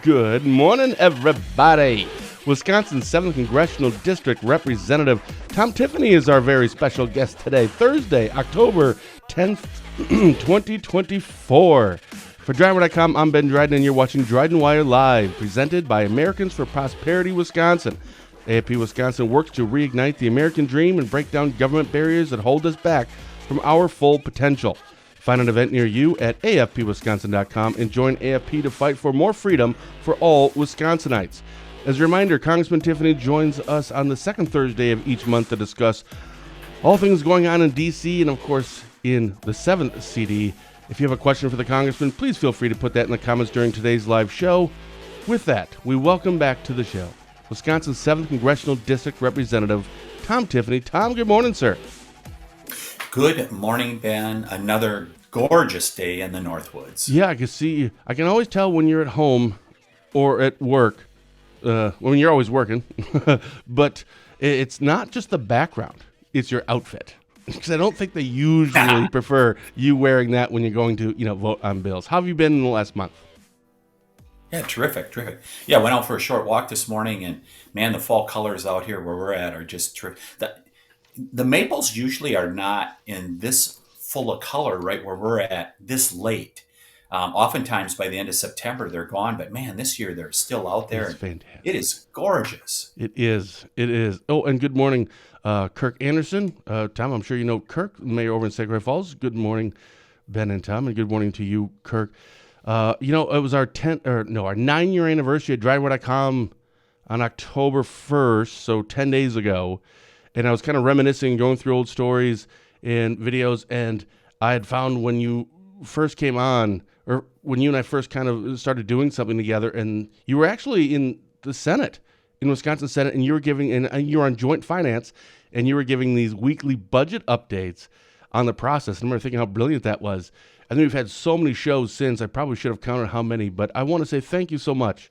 Good morning, everybody. Wisconsin's 7th Congressional District Representative Tom Tiffany is our very special guest today, Thursday, October 10th, 2024. For Drydenwire.com, I'm Ben Dryden, and you're watching Drydenwire Live, presented by Americans for Prosperity Wisconsin. AFP Wisconsin works to reignite the American dream and break down government barriers that hold us back from our full potential. Find an event near you at afpwisconsin.com and join AFP to fight for more freedom for all Wisconsinites. As a reminder, Congressman Tiffany joins us on the second Thursday of each month to discuss all things going on in D.C. and, of course, in the 7th CD. If you have a question for the Congressman, please feel free to put that in the comments during today's live show. With that, we welcome back to the show Wisconsin's 7th Congressional District Representative Tom Tiffany. Tom, good morning, sir. Good morning, Ben. Another gorgeous day in the Northwoods. Yeah, I can see you. I can always tell when you're at home or at work, when you're always working, but it's not just the background, it's your outfit. Because I don't think they usually prefer you wearing that when you're going to, vote on bills. How have you been in the last month? Yeah, terrific. Yeah, I went out for a short walk this morning, and man, the fall colors out here where we're at are just terrific. The maples usually are not in this full of color right where we're at this late. Oftentimes by the end of September they're gone, but man, this year they're still out there. It's fantastic. It is gorgeous. It is. Oh, and good morning, Kirk Anderson. Tom, I'm sure you know Kirk, mayor over in Sacred Falls. Good morning, Ben and Tom, and good morning to you, Kirk. It was our 9-year anniversary at Drydenwire.com on October 1st, so 10 days ago. And I was kind of reminiscing, going through old stories and videos, and I had found when you first came on, or when you and I first kind of started doing something together, and you were actually in the Senate, in Wisconsin Senate, and you were giving, and you were on Joint Finance, and you were giving these weekly budget updates on the process. And I remember thinking how brilliant that was. And then we've had so many shows since, I probably should have counted how many, but I want to say thank you so much,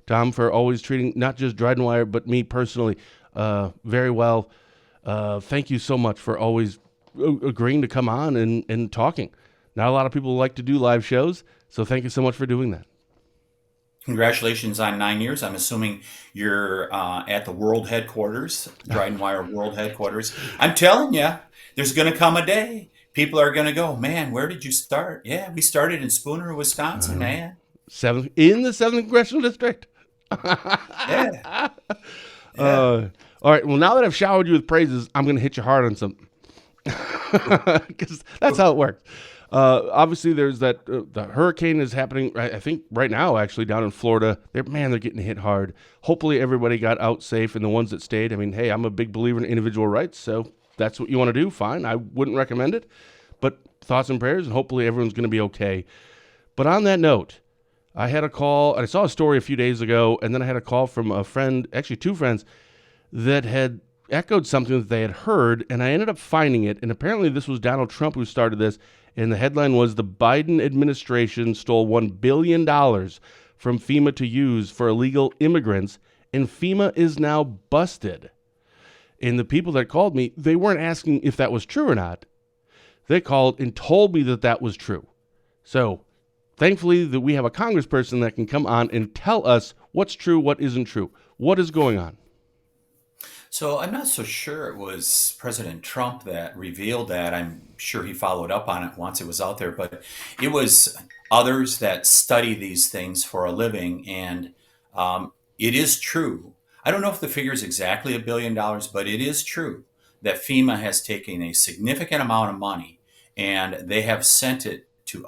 Tom, for always treating not just Drydenwire, but me personally very well. Thank you so much for always agreeing to come on and talking. Not a lot of people like to do live shows, so thank you so much for doing that. Congratulations on 9 years. I'm assuming you're at the world headquarters, Drydenwire World Headquarters. I'm telling you, there's going to come a day. People are going to go, man, where did you start? Yeah, we started in Spooner, Wisconsin, man. In the 7th Congressional District. Yeah. All right, well, now that I've showered you with praises, I'm going to hit you hard on something. Because that's how it works. Obviously, there's that the hurricane is happening, I think, right now, actually, down in Florida. They're getting hit hard. Hopefully, everybody got out safe, and the ones that stayed. I mean, hey, I'm a big believer in individual rights, so that's what you want to do, fine. I wouldn't recommend it, but thoughts and prayers, and hopefully everyone's going to be okay. But on that note, I had a call, and I saw a story a few days ago, and then I had a call from a friend, actually two friends, that had echoed something that they had heard, and I ended up finding it, and apparently this was Donald Trump who started this, and the headline was, the Biden administration stole $1 billion from FEMA to use for illegal immigrants, and FEMA is now busted. And the people that called me, they weren't asking if that was true or not. They called and told me that that was true. So, thankfully, that we have a congressperson that can come on and tell us what's true, what isn't true. What is going on? So I'm not so sure it was President Trump that revealed that. I'm sure he followed up on it once it was out there, but it was others that study these things for a living. And it is true. I don't know if the figure is exactly $1 billion, but it is true that FEMA has taken a significant amount of money and they have sent it to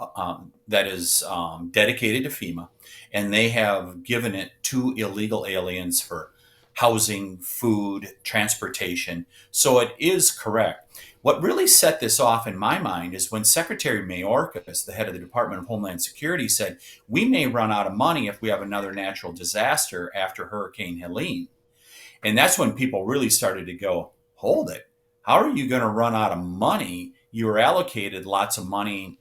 that is dedicated to FEMA, and they have given it to illegal aliens for housing, food, transportation. So it is correct. What really set this off in my mind is when Secretary Mayorkas, the head of the Department of Homeland Security, said, we may run out of money if we have another natural disaster after Hurricane Helene. And that's when people really started to go, hold it. How are you going to run out of money? You were allocated lots of money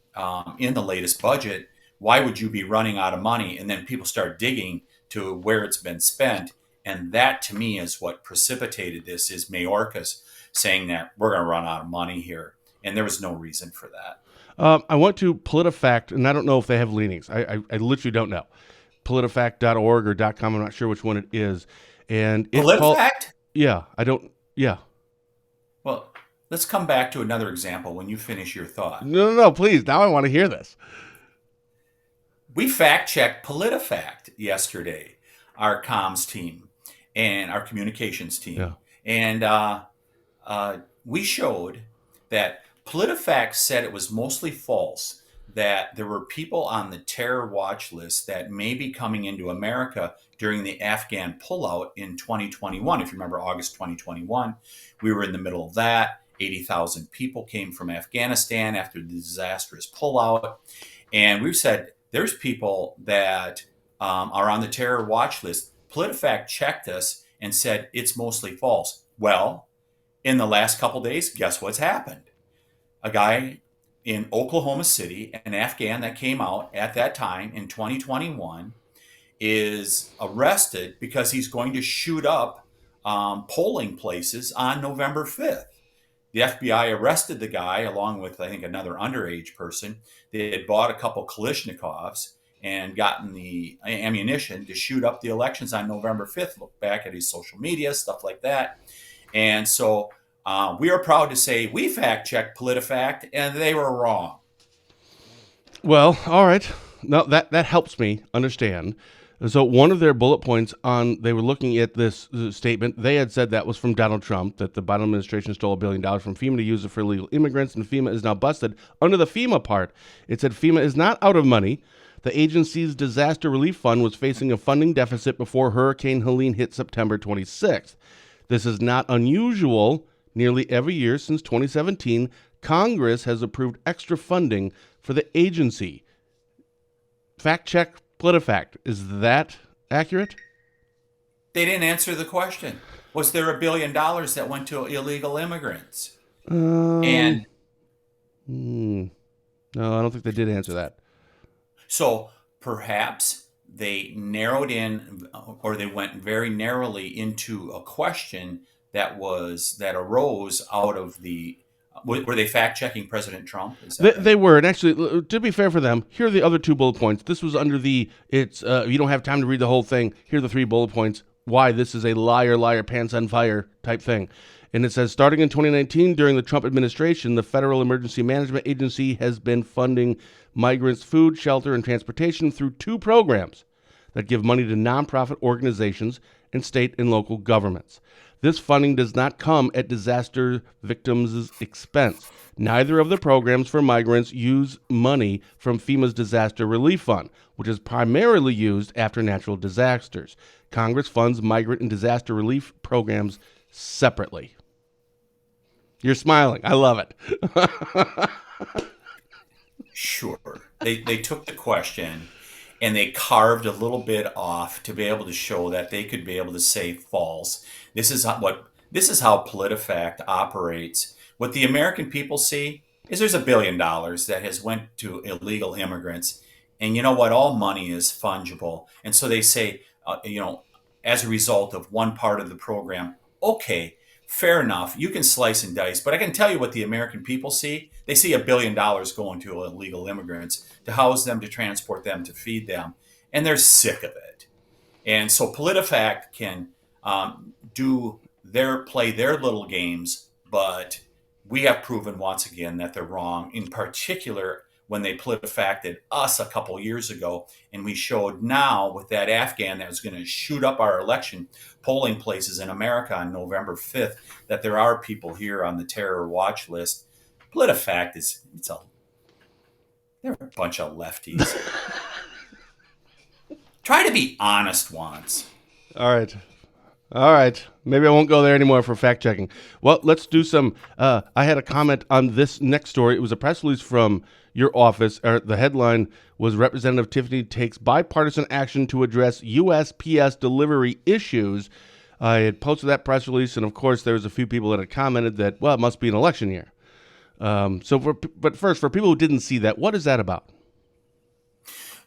in the latest budget. Why would you be running out of money? And then people start digging to where it's been spent. And that, to me, is what precipitated this, is Mayorkas saying that we're going to run out of money here. And there was no reason for that. I want to PolitiFact, and I don't know if they have leanings. I literally don't know. politifact.org or .com. I'm not sure which one it is. And it's called, PolitiFact? yeah, I don't, yeah. Well, let's come back to another example when you finish your thought. No, please. Now I want to hear this. We fact checked PolitiFact yesterday, our comms team and our communications team. Yeah. And we showed that PolitiFact said it was mostly false, that there were people on the terror watch list that may be coming into America during the Afghan pullout in 2021. If you remember August 2021, we were in the middle of that. 80,000 people came from Afghanistan after the disastrous pullout. And we said, there's people that are on the terror watch list. PolitiFact checked us and said it's mostly false. Well, in the last couple days, guess what's happened? A guy in Oklahoma City, an Afghan that came out at that time in 2021, is arrested because he's going to shoot up polling places on November 5th. The FBI arrested the guy along with, I think, another underage person. They had bought a couple Kalashnikovs and gotten the ammunition to shoot up the elections on November 5th. Look back at his social media, stuff like that. And so we are proud to say we fact-checked PolitiFact, and they were wrong. Well, all right. Now that helps me understand. So one of their bullet points they were looking at this statement. They had said that was from Donald Trump, that the Biden administration stole $1 billion from FEMA to use it for illegal immigrants, and FEMA is now busted. Under the FEMA part, it said FEMA is not out of money. The agency's disaster relief fund was facing a funding deficit before Hurricane Helene hit September 26th. This is not unusual. Nearly every year since 2017, Congress has approved extra funding for the agency. Fact check PolitiFact. Is that accurate? They didn't answer the question. Was there $1 billion that went to illegal immigrants? And no, I don't think they did answer that. So perhaps they narrowed in, or they went very narrowly into a question that arose out of the. Were they fact checking President Trump? They were, and actually, to be fair for them, here are the other 2 bullet points. This was under the you don't have time to read the whole thing. Here are the 3 bullet points. Why this is a liar, pants on fire type thing. And it says, starting in 2019, during the Trump administration, the Federal Emergency Management Agency has been funding migrants' food, shelter, and transportation through 2 programs that give money to nonprofit organizations and state and local governments. This funding does not come at disaster victims' expense. Neither of the programs for migrants use money from FEMA's Disaster Relief Fund, which is primarily used after natural disasters. Congress funds migrant and disaster relief programs separately. You're smiling. I love it. Sure. They took the question and they carved a little bit off to be able to show that they could be able to say false. This is how PolitiFact operates. What the American people see is there's $1 billion that has went to illegal immigrants, and you know what? All money is fungible, and so they say, as a result of one part of the program, okay, fair enough, you can slice and dice, but I can tell you what the American people see. They see $1 billion going to illegal immigrants to house them, to transport them, to feed them, and they're sick of it. And so PolitiFact can play their little games, but we have proven once again that they're wrong. In particular, when they PolitiFacted us a couple years ago, and we showed now with that Afghan that was going to shoot up our election polling places in America on November 5th, that there are people here on the terror watch list. PolitiFact they're a bunch of lefties. Try to be honest once. All right. Maybe I won't go there anymore for fact checking. Well, let's do some. I had a comment on this next story. It was a press release from your office. The headline was Representative Tiffany takes bipartisan action to address USPS delivery issues. I had posted that press release, and of course, there was a few people that had commented that, well, it must be an election year. But first, for people who didn't see that, what is that about?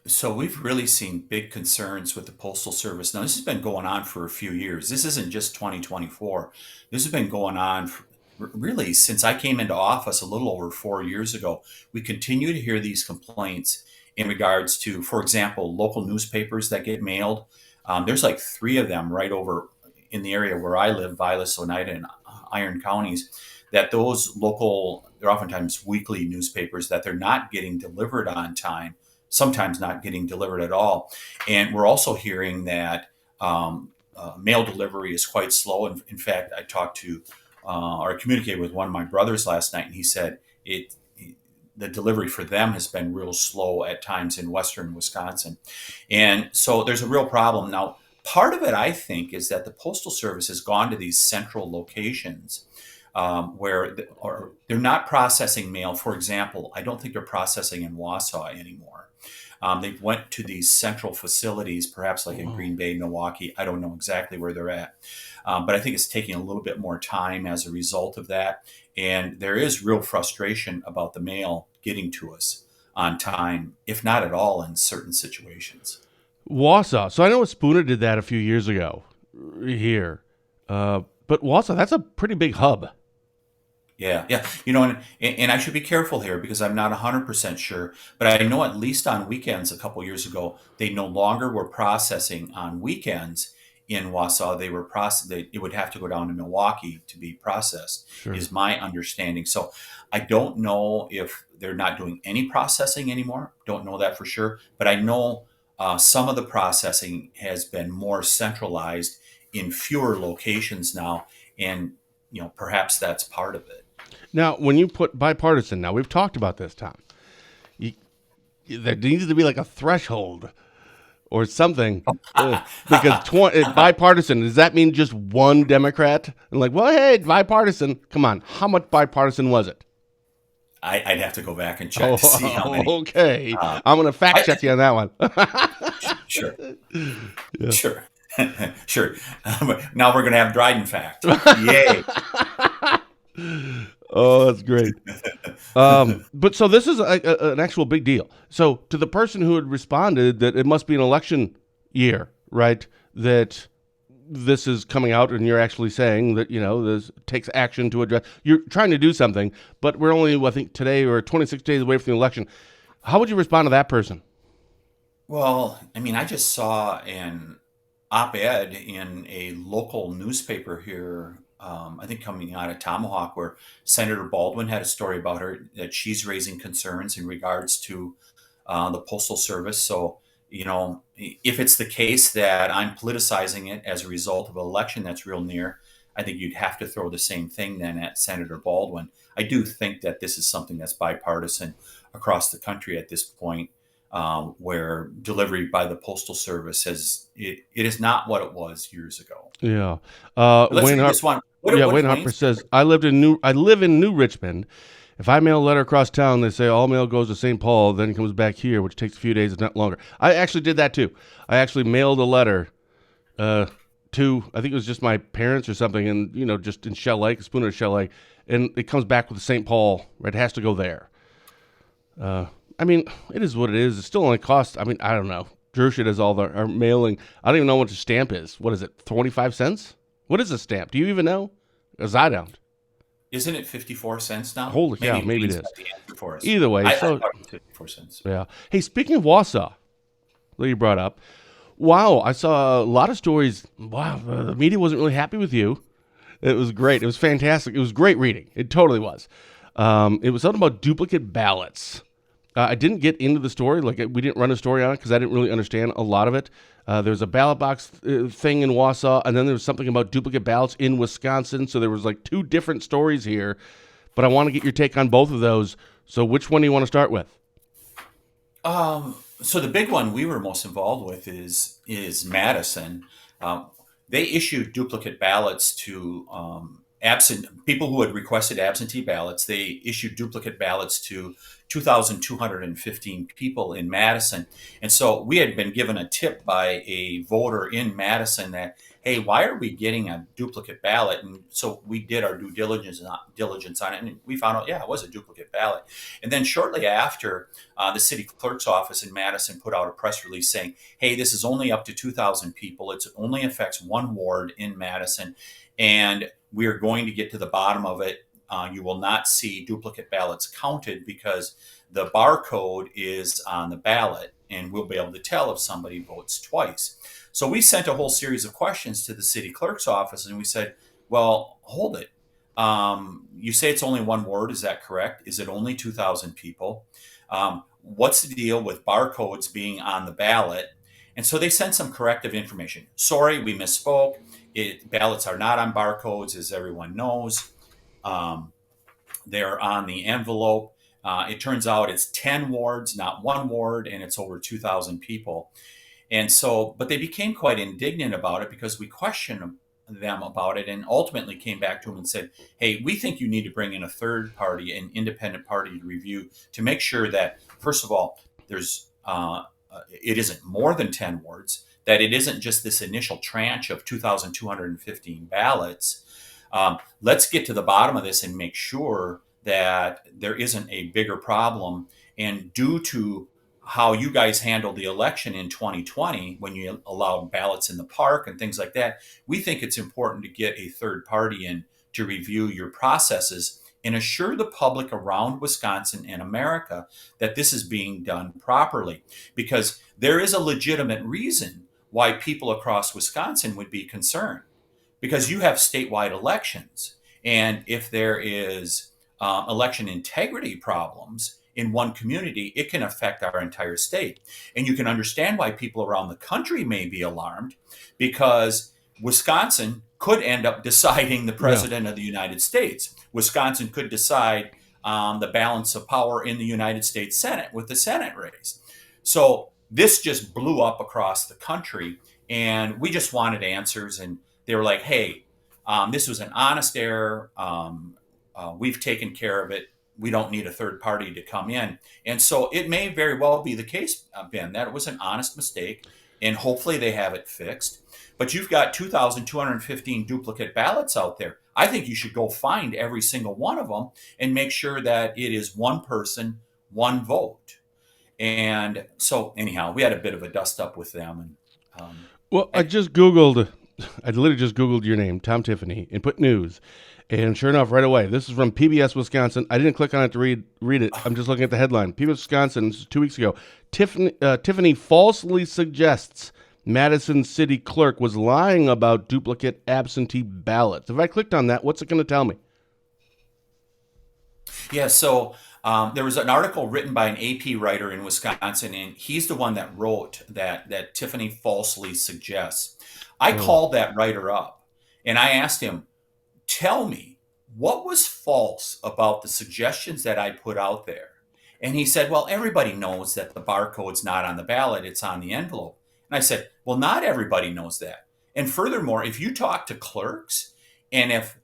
So we've really seen big concerns with the Postal Service. Now, this has been going on for a few years. This isn't just 2024. This has been going on really since I came into office a little over 4 years ago. We continue to hear these complaints, in regards to, for example, local newspapers that get mailed. There's like three of them right over in the area where I live, Vilas, Oneida, and Iron counties, that those local, they're oftentimes weekly newspapers, that they're not getting delivered on time, sometimes not getting delivered at all. And we're also hearing that mail delivery is quite slow. And in fact, I talked to or communicated with one of my brothers last night, and he said the delivery for them has been real slow at times in western Wisconsin. And so there's a real problem. Now, part of it, I think, is that the Postal Service has gone to these central locations or they're not processing mail. For example, I don't think they're processing in Wausau anymore. They went to these central facilities, perhaps like in Green Bay, Milwaukee. I don't know exactly where they're at. But I think it's taking a little bit more time as a result of that. And there is real frustration about the mail getting to us on time, if not at all in certain situations. Wausau. So I know Spooner did that a few years ago here. But Wausau, that's a pretty big hub. Yeah, yeah. And I should be careful here because I'm not 100% sure, but I know at least on weekends a couple years ago, they no longer were processing on weekends in Wausau. It would have to go down to Milwaukee to be processed, Sure. is my understanding. So I don't know if they're not doing any processing anymore. Don't know that for sure, but I know some of the processing has been more centralized in fewer locations now, and perhaps that's part of it. Now, when you put bipartisan, now we've talked about this, Tom. There needs to be like a threshold or something because bipartisan, does that mean just one Democrat? And like, well, hey, bipartisan. Come on, how much bipartisan was it? I'd have to go back and check to see how many. Okay, I'm going to fact check you on that one. Sure, sure, sure. Now we're going to have Dryden fact. Yay! Oh, that's great. But so this is an actual big deal. So to the person who had responded that it must be an election year, right? That this is coming out and you're actually saying that, this takes action to address, you're trying to do something, but we're only, I think today we're 26 days away from the election. How would you respond to that person? Well, I mean, I just saw an op-ed in a local newspaper here, I think coming out of Tomahawk, where Senator Baldwin had a story about her, that she's raising concerns in regards to the Postal Service. So, if it's the case that I'm politicizing it as a result of an election that's real near, I think you'd have to throw the same thing then at Senator Baldwin. I do think that this is something that's bipartisan across the country at this point. Where delivery by the Postal Service it is not what it was years ago. Yeah. Wayne Harper says, I live in New Richmond. If I mail a letter across town, they say all mail goes to St. Paul, then it comes back here, which takes a few days, if not longer. I actually did that too. I actually mailed a letter to, I think it was just my parents or something, and just in Shell Lake, Spooner Shell Lake, and it comes back with St. Paul. Right, it has to go there. I mean, it is what it is. It still only costs, I don't know. Drusha does all our mailing. I don't even know what the stamp is. What is it, 25 cents? What is a stamp? Do you even know? Because I don't. Isn't it 54 cents now? Holy cow, maybe it is. For us. Either way. I thought it was 54 cents. Yeah. Hey, speaking of Wausau, that you brought up, wow, I saw a lot of stories. Wow, the media wasn't really happy with you. It was great. It was fantastic. It was great reading. It totally was. It was something about duplicate ballots. I didn't get into the story. Like, we didn't run a story on it because I didn't really understand a lot of it. There's a ballot box thing in Wausau, and then there was something about duplicate ballots in Wisconsin. So there was like two different stories here. But I want to get your take on both of those. So which one do you want to start with? So the big one we were most involved with is Madison. They issued duplicate ballots to people who had requested absentee ballots. They issued duplicate ballots to 2,215 people in Madison. And so we had been given a tip by a voter in Madison that, hey, why are we getting a duplicate ballot? And so we did our due diligence on it, and we found out, yeah, it was a duplicate ballot. And then shortly after, the city clerk's office in Madison put out a press release saying, hey, this is only up to 2,000 people. It only affects one ward in Madison, and we are going to get to the bottom of it. you will not see duplicate ballots counted because the barcode is on the ballot, and we'll be able to tell if somebody votes twice. So we sent a whole series of questions to the city clerk's office, and we said, well, hold it. You say it's only one ward. Is that correct? Is it only 2,000 people? What's the deal with barcodes being on the ballot? And so they sent some corrective information. Sorry, we misspoke. Ballots are not on barcodes, as everyone knows. They're on the envelope. It turns out it's 10 wards, not one ward, and it's over 2,000 people. And so, but they became quite indignant about it because we questioned them about it and ultimately came back to them and said, hey, we think you need to bring in a third party, an independent party to review to make sure that, first of all, there's it isn't more than 10 wards, that it isn't just this initial tranche of 2,215 ballots. Let's get to the bottom of this and make sure that there isn't a bigger problem. And due to how you guys handled the election in 2020, when you allowed ballots in the park and things like that, we think it's important to get a third party in to review your processes and assure the public around Wisconsin and America that this is being done properly. Because there is a legitimate reason why people across Wisconsin would be concerned. Because you have statewide elections. And if there is election integrity problems in one community, it can affect our entire state. And you can understand why people around the country may be alarmed, because Wisconsin could end up deciding the president of the United States. Wisconsin could decide the balance of power in the United States Senate with the Senate race. So this just blew up across the country, and we just wanted answers. And they were like, hey, this was an honest error. We've taken care of it. We don't need a third party to come in. And so it may very well be the case, Ben, that it was an honest mistake, and hopefully they have it fixed. But you've got 2,215 duplicate ballots out there. I think you should go find every single one of them and make sure that it is one person, one vote. And so anyhow, we had a bit of a dust up with them. Well, I literally just Googled your name, Tom Tiffany, and put news. And sure enough, right away, this is from PBS Wisconsin. I didn't click on it to read it. I'm just looking at the headline. PBS Wisconsin, this is 2 weeks ago. Tiffany falsely suggests Madison City Clerk was lying about duplicate absentee ballots. If I clicked on that, what's it going to tell me? Yeah, so there was an article written by an AP writer in Wisconsin, and he's the one that wrote that Tiffany falsely suggests. I called that writer up, and I asked him, tell me, what was false about the suggestions that I put out there? And he said, well, everybody knows that the barcode's not on the ballot, it's on the envelope. And I said, well, not everybody knows that. And furthermore, if you talk to clerks, and if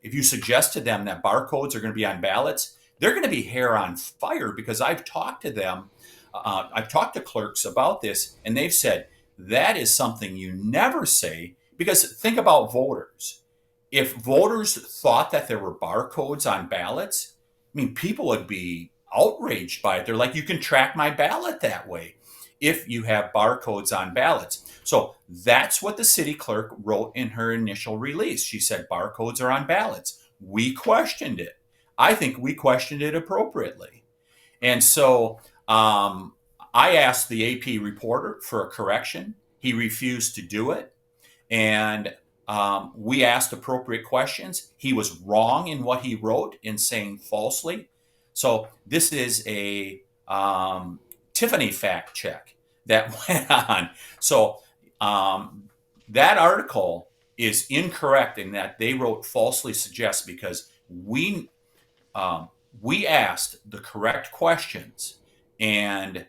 you suggest to them that barcodes are going to be on ballots, they're going to be hair on fire, because I've talked to them. I've talked to clerks about this, and they've said that is something you never say. Because think about voters. If voters thought that there were barcodes on ballots, I mean, people would be outraged by it. They're like, you can track my ballot that way if you have barcodes on ballots. So that's what the city clerk wrote in her initial release. She said barcodes are on ballots. We questioned it. I think we questioned it appropriately. And so I asked the AP reporter for a correction. He refused to do it. And we asked appropriate questions. He was wrong in what he wrote in saying falsely. So this is a Tiffany fact check that went on. So that article is incorrect in that they wrote falsely suggests, because we asked the correct questions, and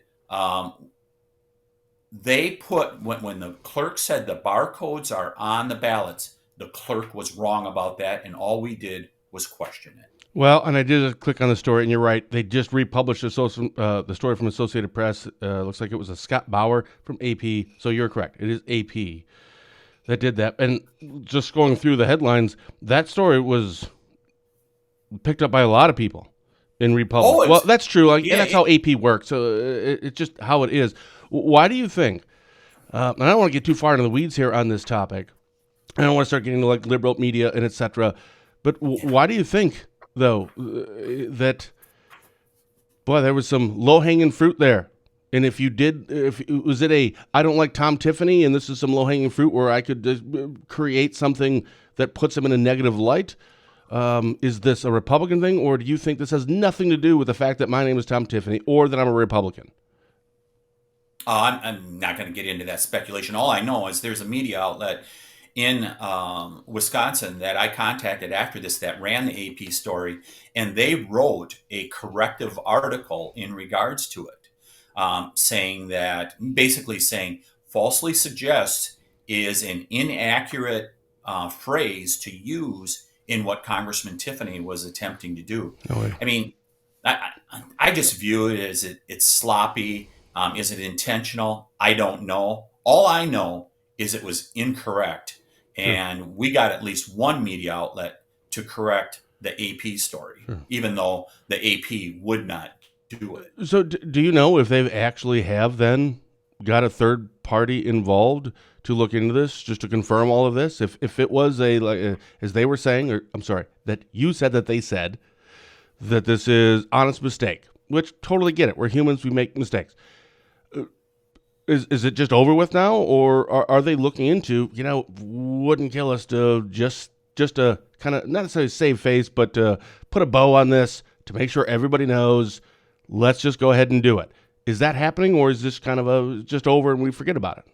they put, when the clerk said the barcodes are on the ballots, the clerk was wrong about that, and all we did was question it. Well, and I did click on the story, and you're right. They just republished the story from Associated Press. Looks like it was a Scott Bauer from AP. So you're correct. It is AP that did that. And just going through the headlines, that story was picked up by a lot of people and republished. Well, that's true. And that's how AP works. So it's just how it is. Why do you think, and I don't want to get too far into the weeds here on this topic, I don't want to start getting into like liberal media and etc. But Yeah. why do you think though that boy there was some low hanging fruit there? And if you did, if was it a I don't like Tom Tiffany, and this is some low hanging fruit where I could create something that puts him in a negative light? Is this a Republican thing, or do you think this has nothing to do with the fact that my name is Tom Tiffany, or that I'm a Republican? I'm not going to get into that speculation. All I know is there's a media outlet in Wisconsin that I contacted after this that ran the AP story, and they wrote a corrective article in regards to it, saying that basically saying falsely suggests is an inaccurate phrase to use in what Congressman Tiffany was attempting to do. No way. I mean, I just view it as it's sloppy. Is it intentional? I don't know. All I know is it was incorrect, Sure. and we got at least one media outlet to correct the AP story, Sure. even though the AP would not do it. So, do you know if they actually have then got a third party involved to look into this, just to confirm all of this? If it was as they were saying, or I'm sorry, that you said that they said that this is honest mistake, which totally get it. We're humans, we make mistakes. Is it just over with now, or are they looking into wouldn't kill us to just a kind of not necessarily save face, but to put a bow on this to make sure everybody knows. Let's just go ahead and do it. Is that happening, or is this kind of a just over and we forget about it?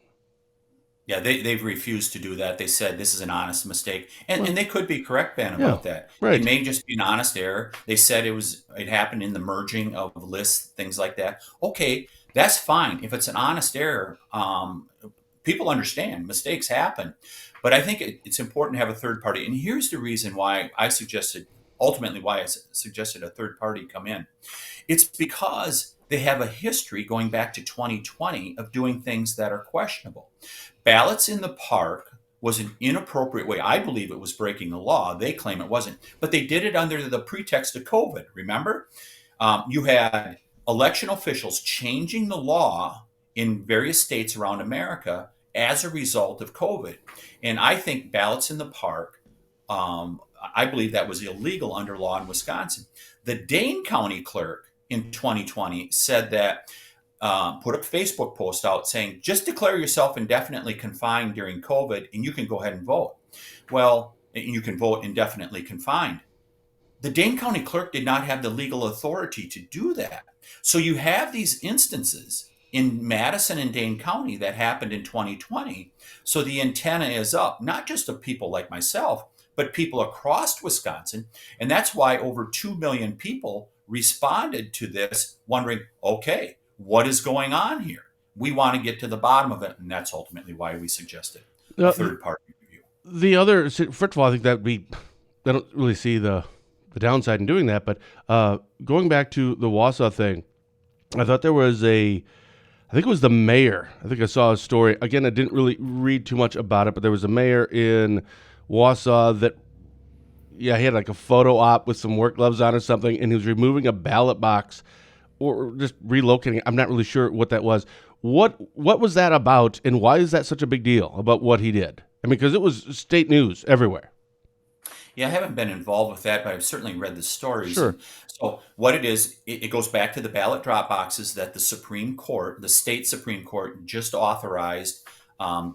Yeah, they've refused to do that. They said this is an honest mistake. And Well, they could be correct, Ben, yeah, about that. It right. may just be an honest error. They said it happened in the merging of lists, things like that. Okay, that's fine. If it's an honest error, people understand mistakes happen. But I think it's important to have a third party. And here's the reason why ultimately why I suggested a third party come in. It's because they have a history going back to 2020 of doing things that are questionable. Ballots in the park was an inappropriate way. I believe it was breaking the law. They claim it wasn't, but they did it under the pretext of COVID. Remember, you had election officials changing the law in various states around America as a result of COVID. And I think ballots in the park, I believe that was illegal under law in Wisconsin. The Dane County clerk in 2020 said that put a Facebook post out saying, just declare yourself indefinitely confined during COVID and you can go ahead and vote. Well, you can vote indefinitely confined. The Dane County clerk did not have the legal authority to do that. So you have these instances in Madison and Dane County that happened in 2020. So the antenna is up, not just of people like myself, but people across Wisconsin. And that's why over 2 million people responded to this, wondering, okay, what is going on here? We want to get to the bottom of it. And that's ultimately why we suggested a Uh, third party review. the other, first of all, I think that we I don't really see the downside in doing that. But going back to the Wausau thing, I thought there was I think it was the mayor. I think I saw a story. Again, I didn't really read too much about it, but there was a mayor in Wausau that, yeah, he had like a photo op with some work gloves on or something, and he was removing a ballot box or just relocating it. I'm not really sure what that was. What was that about, and why is that such a big deal about what he did? I mean, because it was state news everywhere. Yeah, I haven't been involved with that, but I've certainly read the stories. Sure. And so, what it is, it goes back to the ballot drop boxes that the Supreme Court, the state Supreme Court, just authorized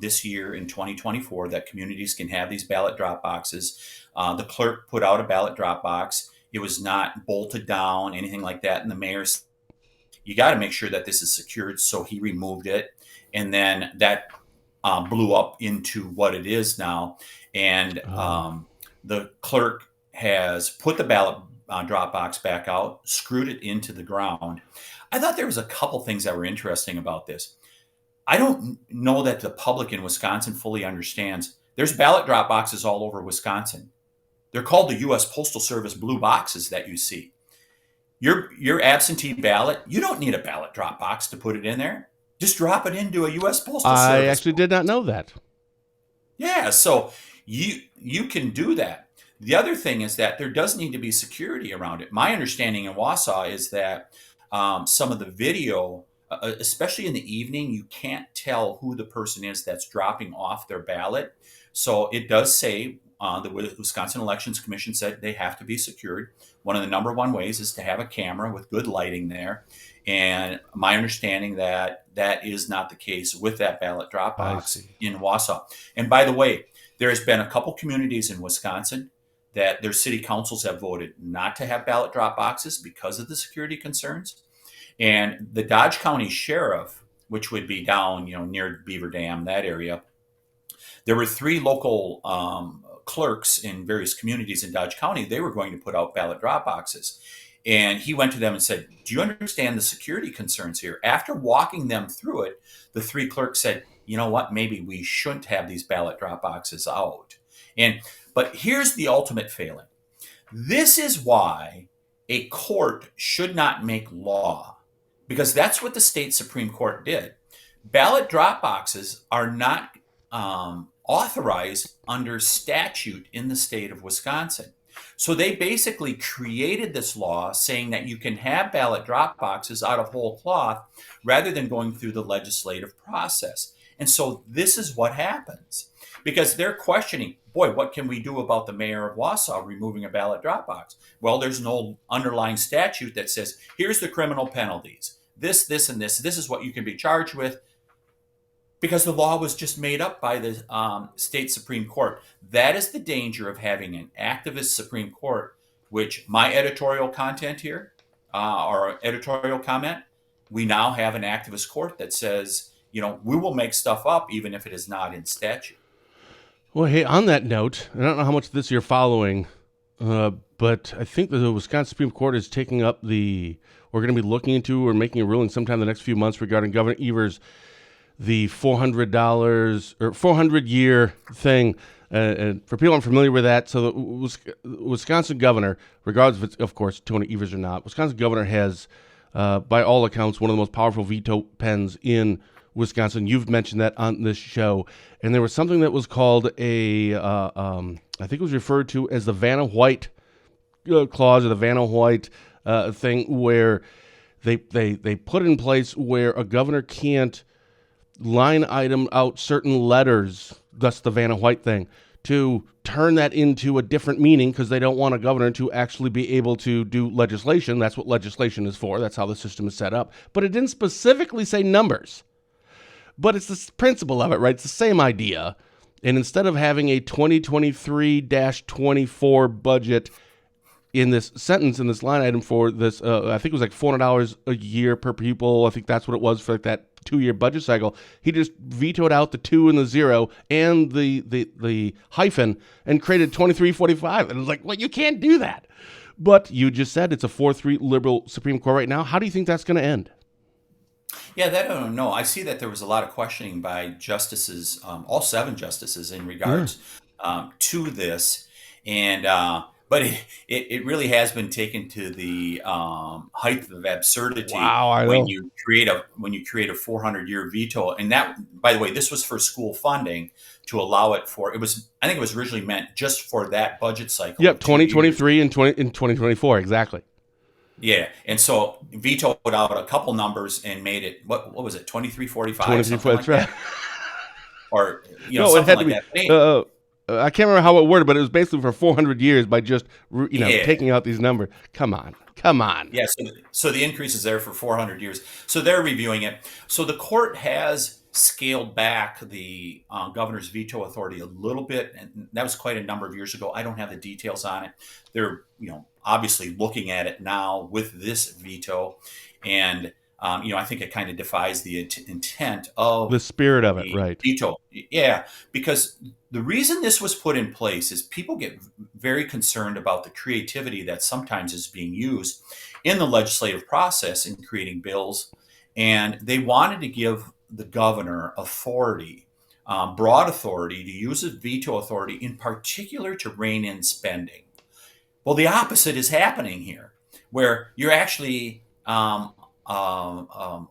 this year in 2024 that communities can have these ballot drop boxes. The clerk put out a ballot drop box. It was not bolted down, anything like that. And the mayor said, you got to make sure that this is secured. So he removed it. And then that blew up into what it is now. And Oh. the clerk has put the ballot drop box back out, screwed it into the ground. I thought there was a couple things that were interesting about this. I don't know that the public in Wisconsin fully understands. There's ballot drop boxes all over Wisconsin. They're called the U.S. Postal Service blue boxes that you see. Your absentee ballot, you don't need a ballot drop box to put it in there. Just drop it into a U.S. Postal I Service. actually did not know that. Yeah, so you can do that. The other thing is that there does need to be security around it. My understanding in Wausau is that some of the video especially in the evening, you can't tell who the person is that's dropping off their ballot. So it does say the Wisconsin Elections Commission said they have to be secured. One of the number one ways is to have a camera with good lighting there. And my understanding that is not the case with that ballot drop I box see. in Wausau. And by the way, there's been a couple communities in Wisconsin that their city councils have voted not to have ballot drop boxes because of the security concerns. And the Dodge County Sheriff, which would be down, near Beaver Dam, that area, there were three local clerks in various communities in Dodge County. They were going to put out ballot drop boxes. And he went to them and said, "Do you understand the security concerns here?" After walking them through it, the three clerks said, "You know what? Maybe we shouldn't have these ballot drop boxes out." But here's the ultimate failing. This is why a court should not make law, because that's what the state Supreme Court did. Ballot drop boxes are not authorized under statute in the state of Wisconsin. So they basically created this law saying that you can have ballot drop boxes out of whole cloth rather than going through the legislative process. And so this is what happens, because they're questioning, boy, what can we do about the mayor of Wausau removing a ballot drop box? Well, there's no underlying statute that says, here's the criminal penalties. This, and this. This is what you can be charged with, because the law was just made up by the state Supreme Court. That is the danger of having an activist Supreme Court, which my editorial content here, or editorial comment, we now have an activist court that says, we will make stuff up even if it is not in statute. Well, hey, on that note, I don't know how much of this you're following, but I think the Wisconsin Supreme Court is taking up we're going to be looking into or making a ruling sometime in the next few months regarding Governor Evers' the $400 or 400-year thing. And for people unfamiliar with that, so the Wisconsin governor, regardless if it's, of course, Tony Evers or not, Wisconsin governor has, by all accounts, one of the most powerful veto pens in Wisconsin. You've mentioned that on this show. And there was something that was called I think it was referred to as the Vanna White clause, or the Vanna White thing, where they put in place where a governor can't line item out certain letters, thus the Vanna White thing, to turn that into a different meaning, because they don't want a governor to actually be able to do legislation. That's what legislation is for. That's how the system is set up. But it didn't specifically say numbers. But it's the principle of it, right? It's the same idea. And instead of having a 2023-24 budget in this sentence, in this line item for this, I think it was like $400 a year per pupil. I think that's what it was for like that 2-year budget cycle. He just vetoed out the 2 and the 0 and the hyphen and created 2345. And it was like, well, you can't do that. But you just said it's a 4-3 liberal Supreme Court right now. How do you think that's going to end? Yeah, that I don't know. I see that there was a lot of questioning by justices, all 7 justices, in regards to this, and but it really has been taken to the height of absurdity. Wow, I when know. you create a 400-year veto, and that, by the way, this was for school funding to allow it for. I think it was originally meant just for that budget cycle. Yep, of 2 years. 2023 and 2024, exactly. Yeah, and so vetoed out a couple numbers and made it, what was it, 2345? 23, that's right. Or No, it something had to like be. that. I can't remember how it worded, but it was basically for 400 years by just Yeah. taking out these numbers. Come on. Yeah, so the increase is there for 400 years. So they're reviewing it. So the court has scaled back the governor's veto authority a little bit, and that was quite a number of years ago. I don't have the details on it. They're obviously looking at it now with this veto, and I think it kind of defies the intent of The spirit of it, the right. veto. Yeah, because the reason this was put in place is people get very concerned about the creativity that sometimes is being used in the legislative process in creating bills, and they wanted to give the governor authority, broad authority, to use his veto authority, in particular to rein in spending. Well, the opposite is happening here, where you're actually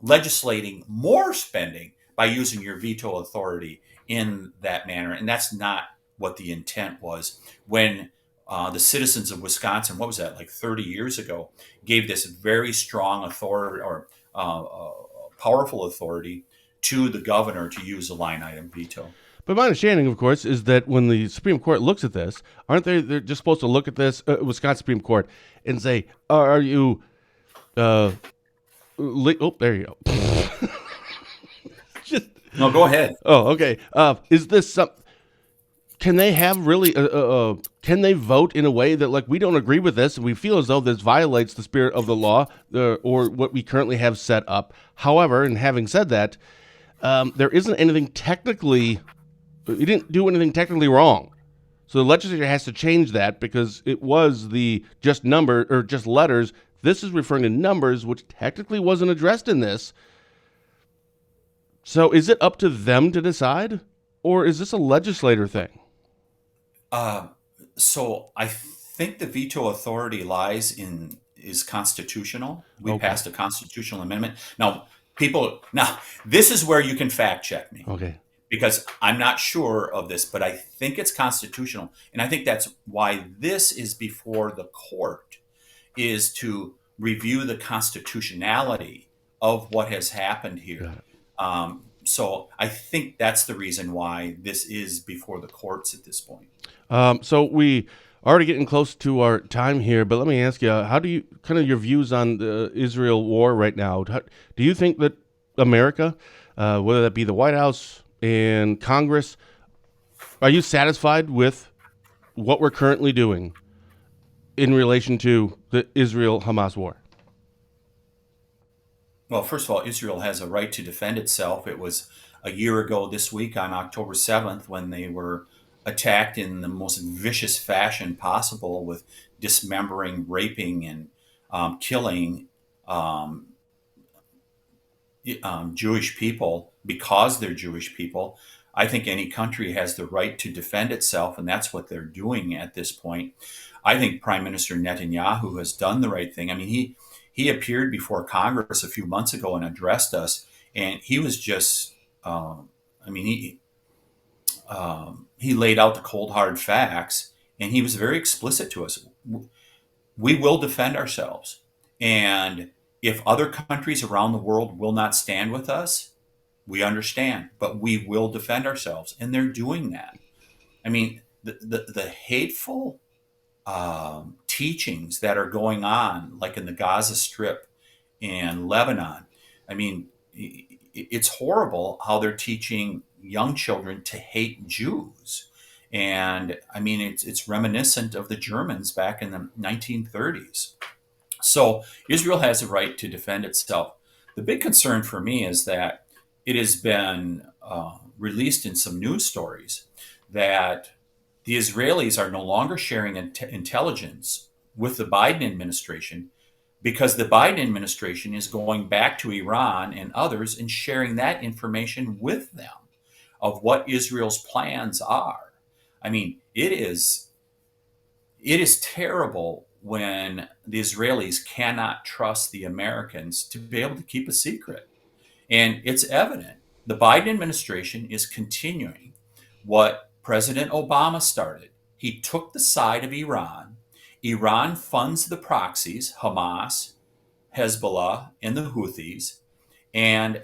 legislating more spending by using your veto authority in that manner. And that's not what the intent was when the citizens of Wisconsin, what was that, like 30 years ago, gave this very strong authority or powerful authority to the governor to use a line item veto. But my understanding, of course, is that when the Supreme Court looks at this, aren't they? They're just supposed to look at this, Wisconsin Supreme Court, and say, "Are you?" There you go. Just, No, go ahead. oh, okay. Is this some? Can they have really? Can they vote in a way that, like, we don't agree with this, and we feel as though this violates the spirit of the law or what we currently have set up? However, and having said that, there isn't anything technically. You didn't do anything technically wrong. So the legislature has to change that because it was the just number or just letters. This is referring to numbers, which technically wasn't addressed in this. So is it up to them to decide, or is this a legislator thing? So I think the veto authority is constitutional. We Okay. passed a constitutional amendment. Now this is where you can fact check me. Okay. Because I'm not sure of this, but I think it's constitutional. And I think that's why this is before the court, is to review the constitutionality of what has happened here. So I think that's the reason why this is before the courts at this point. So we are already getting close to our time here, but let me ask you, how do you, kind of your views on the Israel war right now? Do you think that America, whether that be the White House and Congress, are you satisfied with what we're currently doing in relation to the Israel-Hamas war? Well, first of all, Israel has a right to defend itself. It was a year ago this week on October 7th when they were attacked in the most vicious fashion possible, with dismembering, raping, and killing Jewish people because they're Jewish people. I think any country has the right to defend itself, and that's what they're doing at this point. I think Prime Minister Netanyahu has done the right thing. I mean, he appeared before Congress a few months ago and addressed us, and he was just, he laid out the cold hard facts, and he was very explicit to us. We will defend ourselves, and if other countries around the world will not stand with us, we understand, but we will defend ourselves, and they're doing that. I mean, the hateful teachings that are going on, like in the Gaza Strip and Lebanon. I mean, it's horrible how they're teaching young children to hate Jews. And I mean, it's reminiscent of the Germans back in the 1930s. So Israel has a right to defend itself. The big concern for me is that it has been released in some news stories that the Israelis are no longer sharing intelligence with the Biden administration, because the Biden administration is going back to Iran and others and sharing that information with them of what Israel's plans are. I mean, it is terrible when the Israelis cannot trust the Americans to be able to keep a secret. And it's evident. The Biden administration is continuing what President Obama started. He took the side of Iran. Iran funds the proxies, Hamas, Hezbollah, and the Houthis. And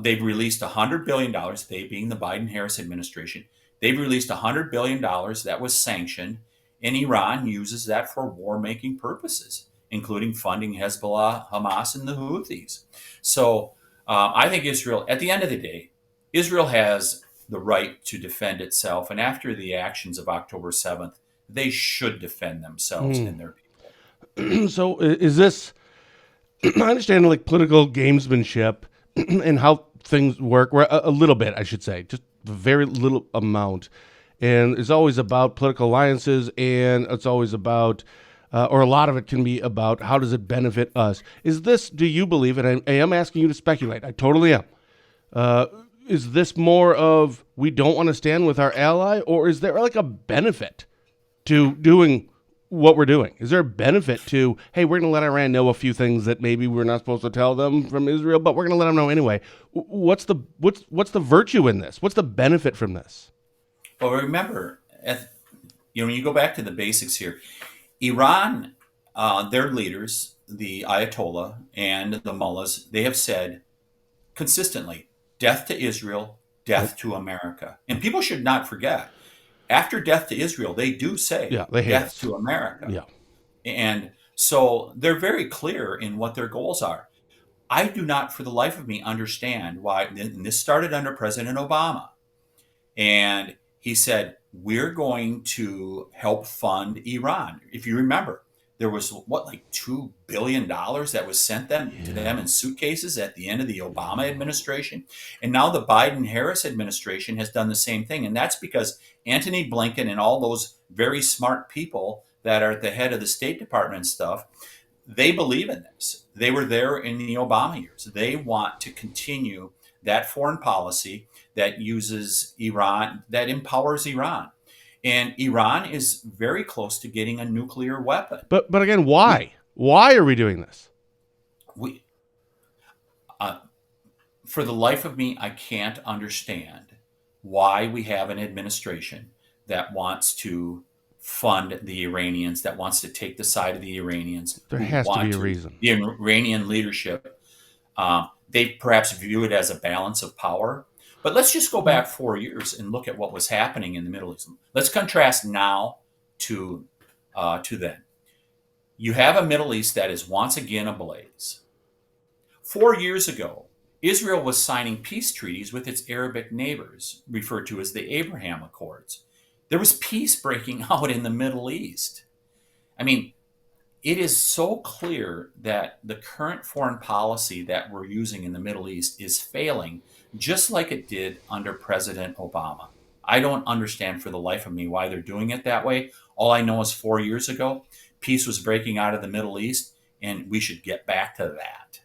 they've released $100 billion, they being the Biden-Harris administration. They've released $100 billion that was sanctioned, and Iran uses that for war-making purposes, including funding Hezbollah, Hamas, and the Houthis. So I think Israel, at the end of the day, Israel has the right to defend itself. And after the actions of October 7th, they should defend themselves and their people. So is this, I understand, like, political gamesmanship and how things work, where a little bit, I should say, just a very little amount. And it's always about political alliances, and it's always about, or a lot of it can be about, how does it benefit us? Is this, do you believe, and I am asking you to speculate, I totally am, is this more of, we don't want to stand with our ally, or is there like a benefit to doing what we're doing? Is there a benefit to, hey, we're going to let Iran know a few things that maybe we're not supposed to tell them from Israel, but we're going to let them know anyway? What's the virtue in this? What's the benefit from this? Well, remember, when you go back to the basics here, Iran, their leaders, the Ayatollah and the mullahs, they have said, consistently, death to Israel, Yep. death to America. And people should not forget, after death to Israel, they do Yeah, say they hate death us. to America. Yeah. And so they're very clear in what their goals are. I do not, for the life of me, understand why. And this started under President Obama. And he said, we're going to help fund Iran. If you remember, there was what, like $2 billion that was sent to them in suitcases at the end of the Obama administration. And now the Biden Harris administration has done the same thing. And that's because Antony Blinken and all those very smart people that are at the head of the State Department and stuff, they believe in this. They were there in the Obama years. They want to continue that foreign policy that uses Iran, that empowers Iran. And Iran is very close to getting a nuclear weapon. But again, why? Why are we doing this? We, for the life of me, I can't understand why we have an administration that wants to fund the Iranians, that wants to take the side of the Iranians, There who has to want be a reason. the Iranian leadership. They perhaps view it as a balance of power. But let's just go back 4 years and look at what was happening in the Middle East. Let's contrast now to then. You have a Middle East that is once again ablaze. 4 years ago, Israel was signing peace treaties with its Arabic neighbors, referred to as the Abraham Accords. There was peace breaking out in the Middle East. I mean, it is so clear that the current foreign policy that we're using in the Middle East is failing, just like it did under President Obama. I don't understand for the life of me why they're doing it that way. All I know is 4 years ago, peace was breaking out of the Middle East, and we should get back to that.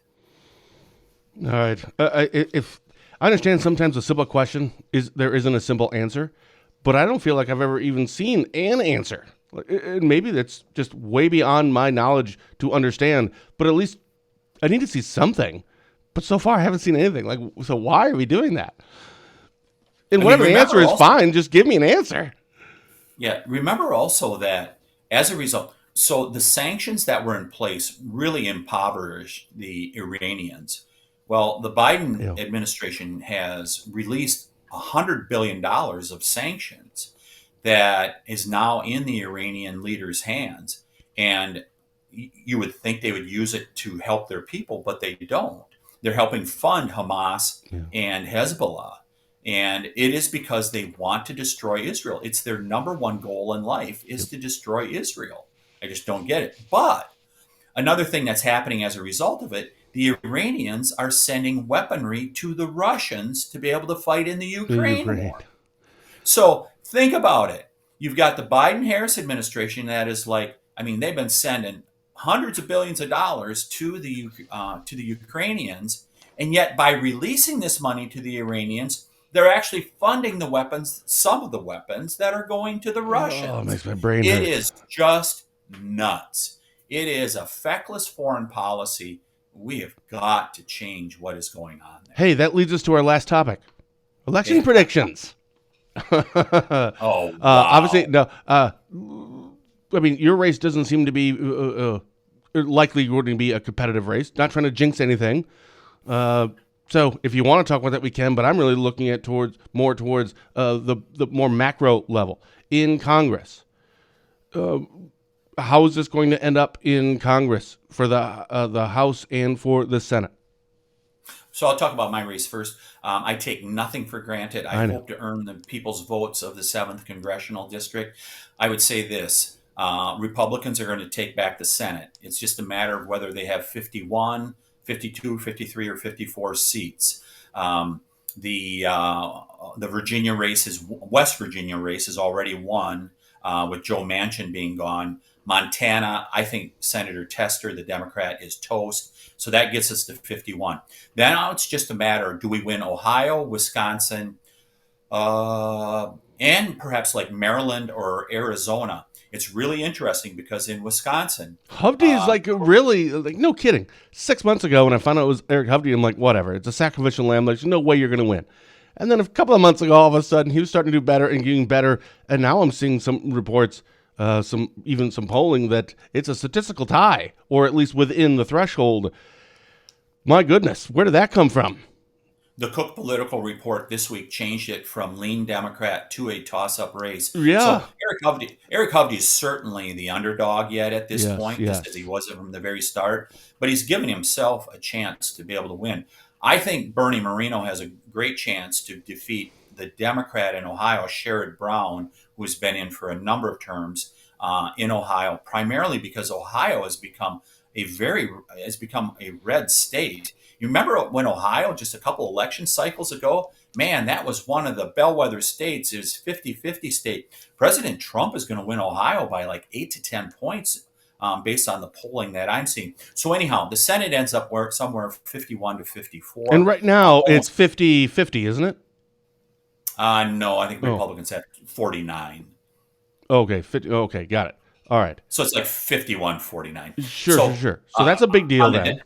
All right. If I understand, sometimes a simple question there isn't a simple answer, but I don't feel like I've ever even seen an answer. And maybe that's just way beyond my knowledge to understand. But at least I need to see something. But so far, I haven't seen anything. Like, so why are we doing that? And whatever the answer is, fine. Just give me an answer. Yeah. Remember also that as a result, so the sanctions that were in place really impoverished the Iranians. Well, the Biden administration has released $100 billion of sanctions that is now in the Iranian leaders' hands. And you would think they would use it to help their people, but they don't. They're helping fund Hamas and Hezbollah. And it is because they want to destroy Israel. It's their number one goal in life is to destroy Israel. I just don't get it. But another thing that's happening as a result of it, the Iranians are sending weaponry to the Russians to be able to fight in the Ukraine war. So think about it. You've got the Biden-Harris administration that is like, I mean, they've been sending hundreds of billions of dollars to the Ukrainians, and yet by releasing this money to the Iranians, they're actually funding the weapons, some of the weapons that are going to the Russians. Oh, it makes my brain hurt. It is just nuts. It is a feckless foreign policy. We have got to change what is going on there. Hey, that leads us to our last topic. Election predictions. Wow. Obviously, no. I mean, your race doesn't seem to be likely going to be a competitive race. Not trying to jinx anything. So if you want to talk about that, we can. But I'm really looking at more towards the more macro level in Congress. How is this going to end up in Congress for the House and for the Senate? So I'll talk about my race first. I take nothing for granted. I hope to earn the people's votes of the 7th Congressional District. I would say this. Republicans are going to take back the Senate. It's just a matter of whether they have 51, 52, 53, or 54 seats. The Virginia race West Virginia race is already won with Joe Manchin being gone. Montana, I think Senator Tester, the Democrat, is toast. So that gets us to 51. Then now it's just a matter of, do we win Ohio, Wisconsin, and perhaps like Maryland or Arizona? It's really interesting because in Wisconsin, Hovde is really no kidding. 6 months ago when I found out it was Eric Hovde, I'm like, whatever. It's a sacrificial lamb. There's no way you're going to win. And then a couple of months ago, all of a sudden, he was starting to do better and getting better. And now I'm seeing some reports, some polling that it's a statistical tie, or at least within the threshold. My goodness, where did that come from? the Cook Political Report this week changed it from lean Democrat to a toss-up race. So Yeah. Eric Hovde is certainly the underdog yet at this Yes. point, just as he wasn't from the very start. But he's given himself a chance to be able to win. I think Bernie Moreno has a great chance to defeat the Democrat in Ohio, Sherrod Brown, who's been in for a number of terms in Ohio, primarily because Ohio has become a red state. You remember when Ohio, just a couple election cycles ago, man, that was one of the bellwether states. It was 50-50 state. President Trump is going to win Ohio by like 8 to 10 points based on the polling that I'm seeing. So anyhow, the Senate ends up somewhere 51 to 54. And right now it's 50-50, isn't it? No, I think Republicans have 49. Okay, 50, okay, got it. All right. So it's like 51-49. Sure. So that's a big deal then.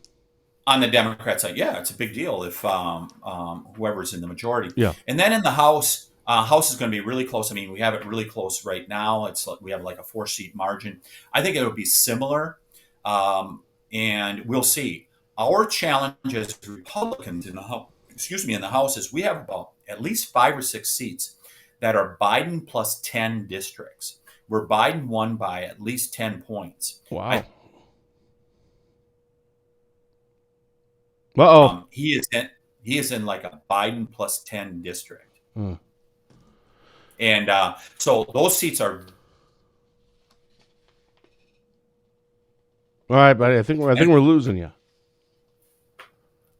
On the Democrat side, yeah, it's a big deal if whoever's in the majority. Yeah. And then in the House, House is going to be really close. I mean, we have it really close right now. We have like a 4-seat margin. I think it would be similar, and we'll see. Our challenge as Republicans in the House, in the House, is we have about at least 5 or 6 seats that are Biden plus 10 districts, where Biden won by at least 10 points. Wow. He is in like a Biden plus 10 district. And so those seats are. All right, buddy. I think we're losing you.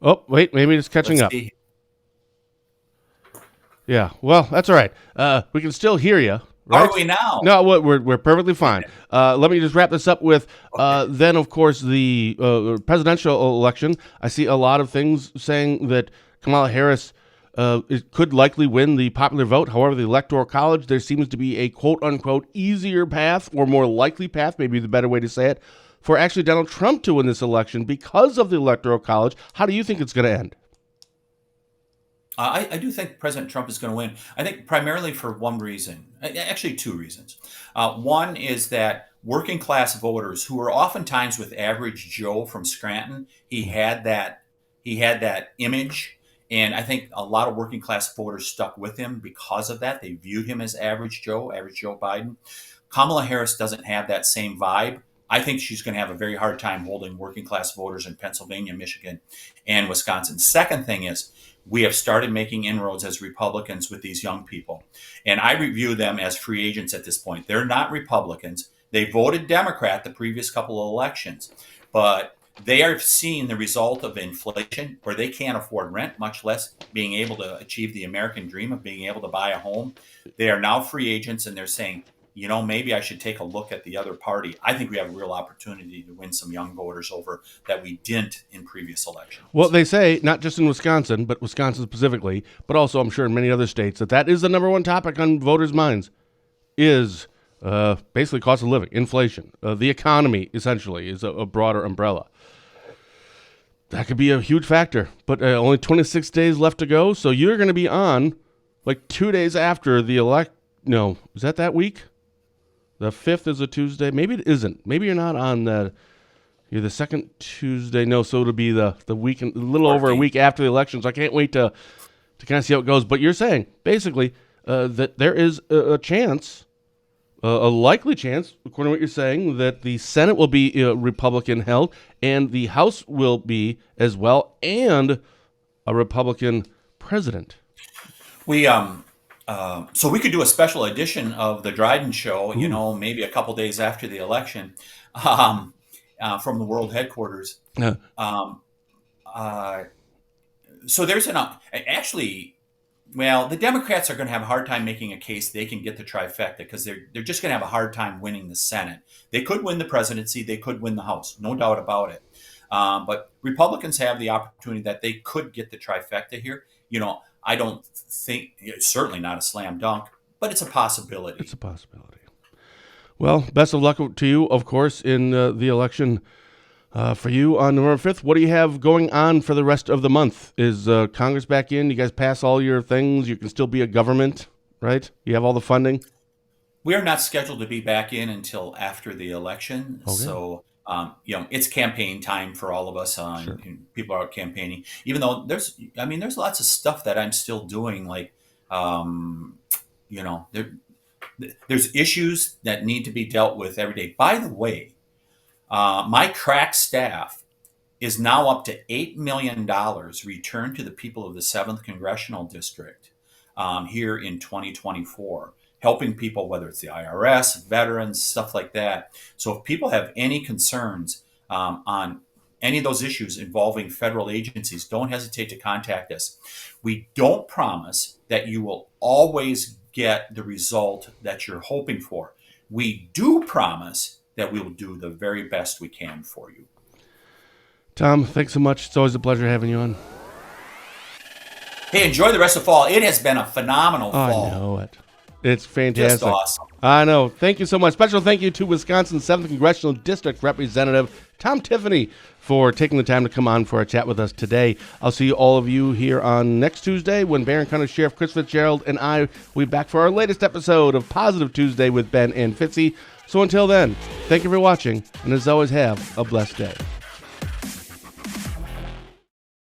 Oh, wait, maybe it's catching up. See. Yeah, well, that's all right. We can still hear you. Right? How are we now? No, we're perfectly fine. Let me just wrap this up with then, of course, the presidential election. I see a lot of things saying that Kamala Harris could likely win the popular vote. However, the Electoral College, there seems to be a quote-unquote easier path or more likely path, maybe the better way to say it, for actually Donald Trump to win this election because of the Electoral College. How do you think it's going to end? I do think President Trump is going to win. I think primarily for one reason, actually 2 reasons. One is that working class voters who are oftentimes with average Joe from Scranton, he had that image, and I think a lot of working class voters stuck with him because of that. They viewed him as average Joe Biden. Kamala Harris doesn't have that same vibe. I think she's going to have a very hard time holding working class voters in Pennsylvania, Michigan, and Wisconsin. Second thing is, we have started making inroads as Republicans with these young people. And I review them as free agents at this point. They're not Republicans. They voted Democrat the previous couple of elections. But they are seeing the result of inflation where they can't afford rent, much less being able to achieve the American dream of being able to buy a home. They are now free agents, and they're saying, maybe I should take a look at the other party. I think we have a real opportunity to win some young voters over that we didn't in previous elections. Well, they say, not just in Wisconsin, but Wisconsin specifically, but also I'm sure in many other states, that is the number one topic on voters' minds is basically cost of living, inflation. The economy, essentially, is a broader umbrella. That could be a huge factor, but only 26 days left to go, so you're going to be on like 2 days after the No, is that week? The 5th is a Tuesday. Maybe it isn't. Maybe you're not on you're the second Tuesday. No, so it'll be the week, a little over a week after the election. So I can't wait to kind of see how it goes. But you're saying basically that there is a chance, a likely chance, according to what you're saying, that the Senate will be Republican held and the House will be as well, and a Republican president. So we could do a special edition of the Dryden Show, maybe a couple days after the election, from the world headquarters. Yeah. So there's the Democrats are going to have a hard time making a case they can get the trifecta because they're just going to have a hard time winning the Senate. They could win the presidency, they could win the House, no doubt about it. But Republicans have the opportunity that they could get the trifecta here. I don't think, certainly not a slam dunk, but it's a possibility. It's a possibility. Well, best of luck to you, of course, in the election for you on November 5th. What do you have going on for the rest of the month? Is Congress back in? You guys pass all your things? You can still be a government, right? You have all the funding? We are not scheduled to be back in until after the election. Okay. So It's campaign time for all of us. Sure. People are campaigning, even though there's lots of stuff that I'm still doing. Like, um, there, there's issues that need to be dealt with every day. By the way, my crack staff is now up to $8 million returned to the people of the 7th Congressional District here in 2024, helping people, whether it's the IRS, veterans, stuff like that. So if people have any concerns on any of those issues involving federal agencies, don't hesitate to contact us. We don't promise that you will always get the result that you're hoping for. We do promise that we will do the very best we can for you. Tom, thanks so much. It's always a pleasure having you on. Hey, enjoy the rest of fall. It has been a phenomenal fall. I know it. It's fantastic. Just awesome. I know. Thank you so much. Special thank you to Wisconsin's 7th Congressional District Representative Tom Tiffany for taking the time to come on for a chat with us today. I'll see all of you here on next Tuesday when Barron County Sheriff Chris Fitzgerald and I will be back for our latest episode of Positive Tuesday with Ben and Fitzy. So until then, thank you for watching, and as always, have a blessed day.